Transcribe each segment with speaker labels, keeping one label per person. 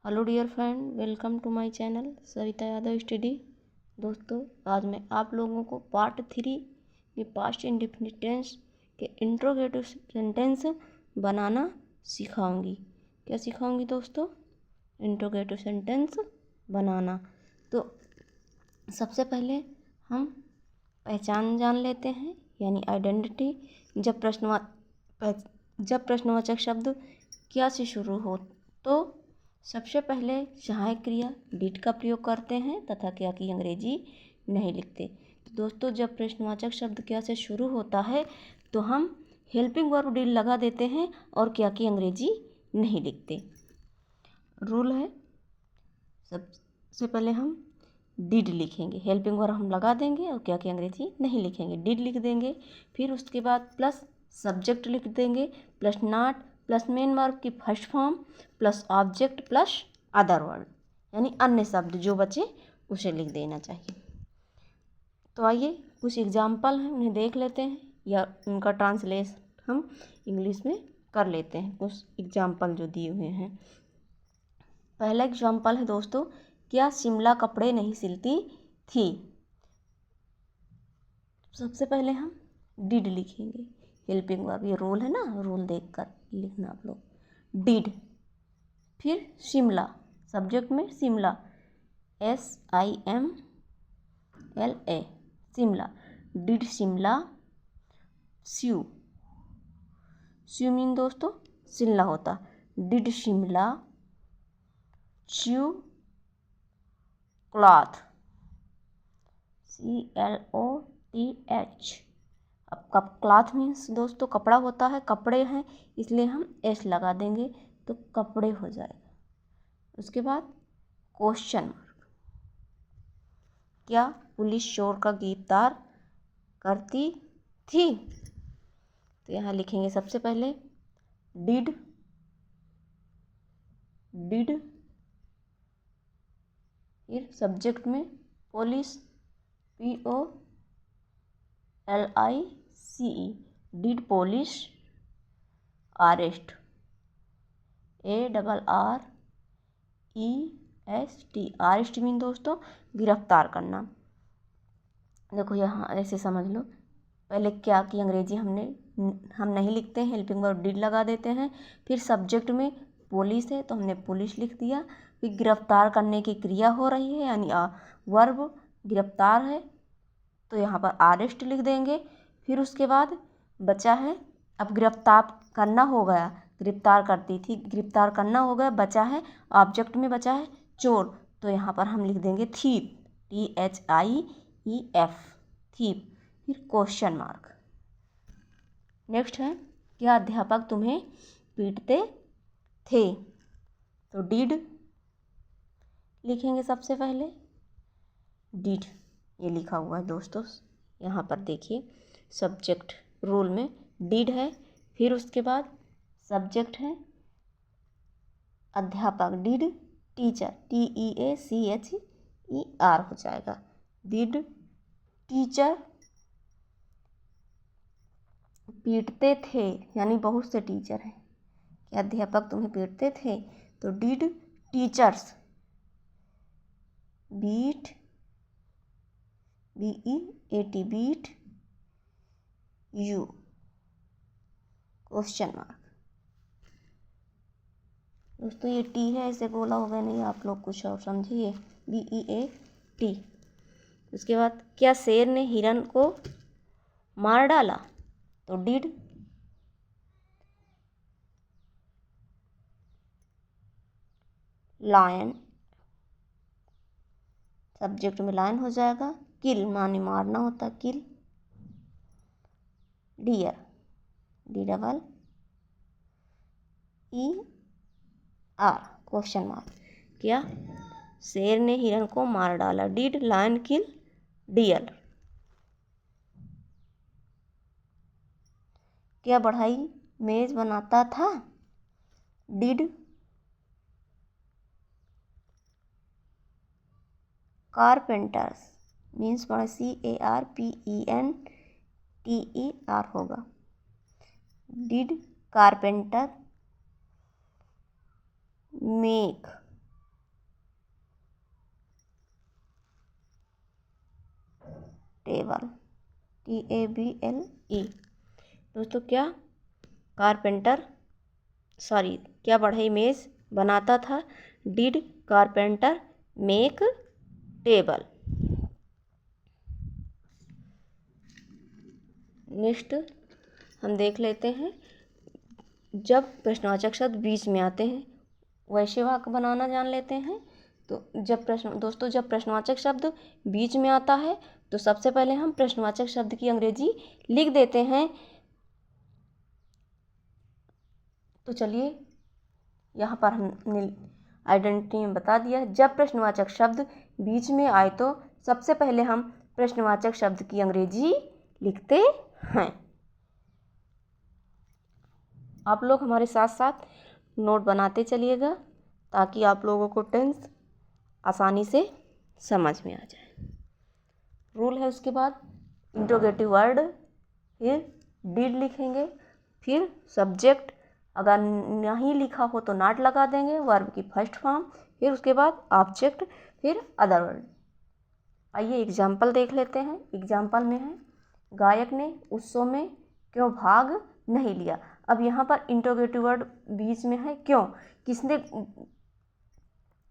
Speaker 1: Hello dear friend, welcome to my channel Savita Yadav study. दोस्तों, आज मैं आप लोगों को पार्ट 3 में पास्ट इंडेफिनिट टेंस के इंट्रोगेटिव सेंटेंस बनाना सिखाऊंगी। क्या सिखाऊंगी दोस्तों? इंट्रोगेटिव सेंटेंस बनाना। तो सबसे पहले हम पहचान जान लेते हैं, यानी आइडेंटिटी। जब प्रश्नवाचक शब्द क्या से शुरू हो तो सबसे पहले सहायक क्रिया डिड का प्रयोग करते हैं तथा क्या की अंग्रेजी नहीं लिखते। तो दोस्तों, जब प्रश्नवाचक शब्द क्या से शुरू होता है तो हम हेल्पिंग वर्ब डिड लगा देते हैं और क्या की अंग्रेजी नहीं लिखते। रूल है, सबसे पहले हम डिड लिखेंगे, हेल्पिंग वर्ब हम लगा देंगे और क्या की अंग्रेजी नहीं लिखेंगे, डिड लिख देंगे। फिर उसके बाद प्लस सब्जेक्ट लिख देंगे, plus not, plus main verb की first form, plus object, plus other word, यानी अन्य शब्द जो बचे उसे लिख देना चाहिए। तो आइए कुछ एग्जाम्पल हैं, उन्हें देख लेते हैं या उनका ट्रांसलेशन हम इंग्लिश में कर लेते हैं। कुछ एग्जाम्पल जो दिए हुए हैं, पहला एग्जाम्पल है दोस्तों, क्या शिमला कपड़े नहीं सिलती थी। सबसे पहले हम डिड लिखेंगे, हेल्पिंग वर्ब, ये रूल है ना, रूल देखकर लिखना आप लोग। डिड, फिर शिमला, सब्जेक्ट में Shimla, SIMLA, Shimla. Did Shimla sew, sew mean दोस्तों सिलना होता। Did Shimla sew cloth, CLOTH। अब कप क्लॉथ मीन्स दोस्तों कपड़ा होता है, कपड़े हैं, इसलिए हम S लगा देंगे तो कपड़े हो जाएगा। उसके बाद क्वेश्चन मार्क, क्या पुलिस चोर का गिरफ्तार करती थी। तो यहाँ लिखेंगे सबसे पहले डिड, फिर सब्जेक्ट में police, POLICE, did police arrest, ARREST, arrest mean दोस्तों गिरफ्तार करना। देखो यहाँ ऐसे समझ लो, पहले क्या की अंग्रेजी हम नहीं लिखते हैं, हेल्पिंग वर्ब डिड लगा देते हैं। फिर सब्जेक्ट में पुलिस है तो हमने पुलिस लिख दिया। फिर गिरफ्तार करने की क्रिया हो रही है, यानी वर्ब गिरफ्तार है तो यहाँ पर अरेस्ट लिख देंगे। फिर उसके बाद बचा है, अब गिरफ्तार करना हो गया, गिरफ्तार करती थी, गिरफ्तार करना हो गया, बचा है ऑब्जेक्ट में बचा है चोर, तो यहाँ पर हम लिख देंगे थीप, THIEF, थीप। फिर क्वेश्चन मार्क। नेक्स्ट है, क्या अध्यापक तुम्हें पीटते थे। तो डिड लिखेंगे सबसे पहले, डिड ये लिखा हुआ है दोस्तों, यहाँ पर देखिए सब्जेक्ट रूल में डिड है। फिर उसके बाद सब्जेक्ट है अध्यापक, डिड टीचर, TEACHER हो जाएगा। डिड टीचर पीटते थे, यानी बहुत से टीचर हैं, क्या अध्यापक तुम्हें पीटते थे। तो did teachers beat, BEAT, beat you, question mark. दोस्तों ये टी है, ऐसे बोला होगा नहीं, आप लोग कुछ और समझिए, BEAT। उसके बाद क्या शेर ने हिरन को मार डाला। तो डिड लायन, सब्जेक्ट में लायन हो जाएगा, किल माने मारना होता, kill. Deer, DEER, question mark, क्या शेर ने हिरन को मार डाला। Did lion kill deer. क्या बढ़ई मेज बनाता था। डिड कारपेंटर्स मीन्स पढ़े CARPENTER होगा। Did carpenter make table, TABLE। दोस्तों क्या क्या बढ़ई मेज बनाता था? Did carpenter make table. Next हम देख लेते हैं, जब प्रश्नवाचक शब्द बीच में आते हैं वैसे वाक्य बनाना जान लेते हैं। तो जब प्रश्नवाचक शब्द बीच में आता है तो सबसे पहले हम प्रश्नवाचक शब्द की अंग्रेजी लिख देते हैं। तो चलिए यहाँ पर हमने आइडेंटिटी में बता दिया है, जब प्रश्नवाचक शब्द बीच में आए तो सबसे पहले हम प्रश्नवाचक शब्द की अंग्रेजी लिखते हैं। आप लोग हमारे साथ साथ नोट बनाते चलिएगा ताकि आप लोगों को टेंस आसानी से समझ में आ जाए। रूल है उसके बाद इंट्रोगेटिव वर्ड, फिर डिड लिखेंगे, फिर सब्जेक्ट, अगर नहीं लिखा हो तो नॉट लगा देंगे, वर्ब की फर्स्ट फॉर्म, फिर उसके बाद ऑब्जेक्ट, फिर अदर वर्ड। आइए एग्जाम्पल देख लेते हैं। एग्जाम्पल में है, गायक ने उत्सव में क्यों भाग नहीं लिया। अब यहाँ पर इंट्रोगेटिव वर्ड बीच में है, क्यों, किसने,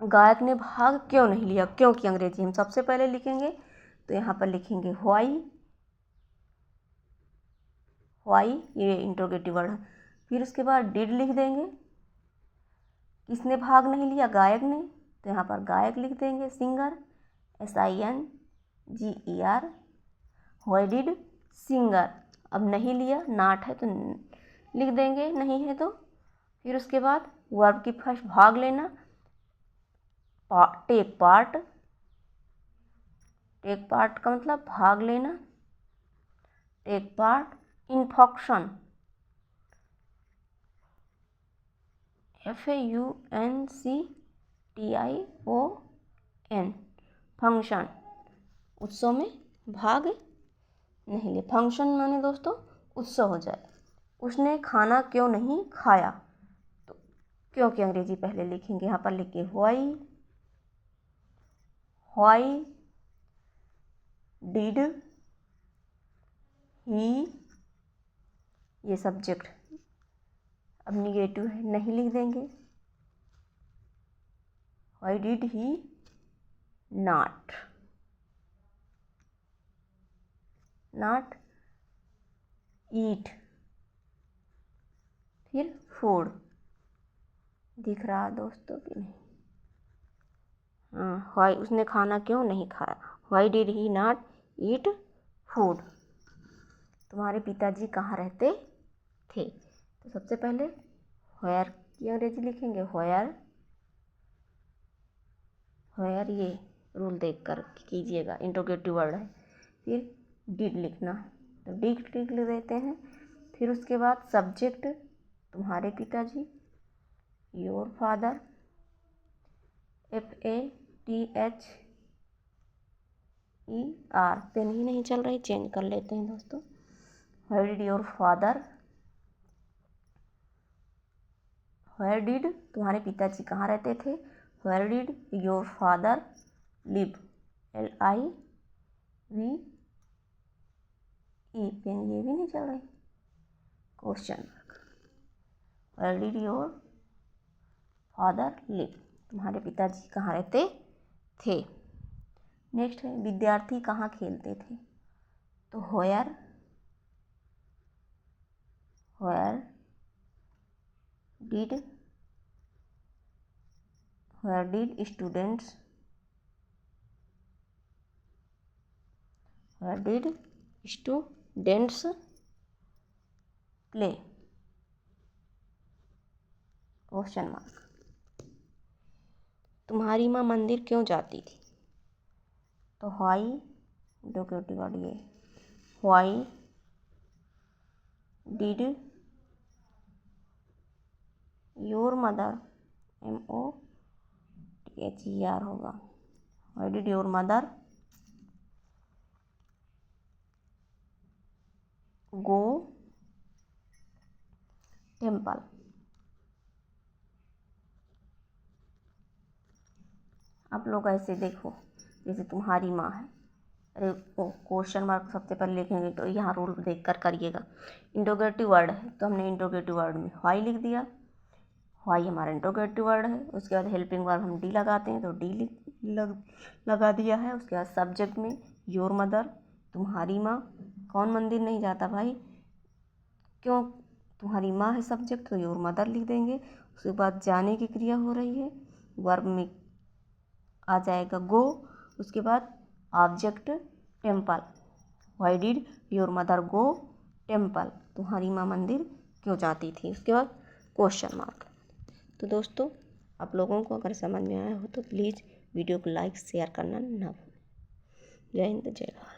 Speaker 1: गायक ने भाग क्यों नहीं लिया, क्यों की अंग्रेजी हम सबसे पहले लिखेंगे। तो यहाँ पर लिखेंगे व्हाई, ये इंट्रोगेटिव वर्ड है। फिर उसके बाद डिड लिख देंगे, किसने भाग नहीं लिया, गायक ने, तो यहाँ पर गायक लिख देंगे, singer, SINGER, why did singer. अब नहीं लिया, नॉट है तो लिख देंगे, नहीं है तो। फिर उसके बाद वर्ब की फर्स्ट, भाग लेना, टेक पार्ट का मतलब भाग लेना, take part in function, FAUNCTION, function, उत्सव में भाग नहीं ले। फंक्शन माने दोस्तों उत्सव हो जाए। उसने खाना क्यों नहीं खाया, तो क्यों की अंग्रेजी पहले लिखेंगे। यहाँ पर लिखे व्हाई डिड ही, ये सब्जेक्ट, अब निगेटिव है नहीं लिख देंगे, why did he not eat, फिर फूड। दिख रहा दोस्तों कि नहीं? हाँ, व्हाई, उसने खाना क्यों नहीं खाया, why did he not eat food. तुम्हारे पिताजी कहाँ रहते थे। तो सबसे पहले व्हेयर की अंग्रेजी लिखेंगे, व्हेयर, ये रूल देख कर कीजिएगा, इंट्रोगेटिव वर्ड है। फिर डिड लिखना, तो डिड लिख देते हैं। फिर उसके बाद सब्जेक्ट, तुम्हारे पिताजी, योर फादर, FATHER, पेन ही नहीं चल रही, चेंज कर लेते हैं दोस्तों। Where did your father, where did, तुम्हारे पिताजी कहाँ रहते थे, where did your father live, LIVE, pen ये भी नहीं चल रही, question mark, where did your father live, तुम्हारे पिताजी कहाँ रहते थे। नेक्स्ट है, विद्यार्थी कहाँ खेलते थे, तो where did students play, question mark. तुम्हारी माँ मंदिर क्यों जाती थी, तो व्हाई, इंट्रोगेटिव वर्ड ये, why did your mother, MOTHER होगा, why did your mother go temple. आप लोग ऐसे देखो, जैसे तुम्हारी माँ है, अरे क्वेश्चन मार्क सबसे पहले लिखेंगे तो यहाँ रूल देख कर करिएगा। इंट्रोगेटिव वर्ड है तो हमने इंट्रोगेटिव वर्ड में व्हाई लिख दिया, व्हाई हमारा इंट्रोगेटिव वर्ड है। उसके बाद हेल्पिंग वर्ब हम डी लगाते हैं तो डी लगा दिया है। उसके बाद सब्जेक्ट में योर मदर, तुम्हारी माँ। कौन मंदिर नहीं जाता भाई, क्यों, तुम्हारी माँ है सब्जेक्ट तो योर मदर लिख देंगे। उसके बाद जाने की क्रिया हो रही है, वर्ब में आ जाएगा गो। उसके बाद object temple, why did your mother go temple, तुम्हारी माँ मंदिर क्यों जाती थी। उसके बाद क्वेश्चन मार्क। तो दोस्तों आप लोगों को अगर समझ में आया हो तो प्लीज़ वीडियो को लाइक शेयर करना ना भूलें। जय हिंद जय भारत।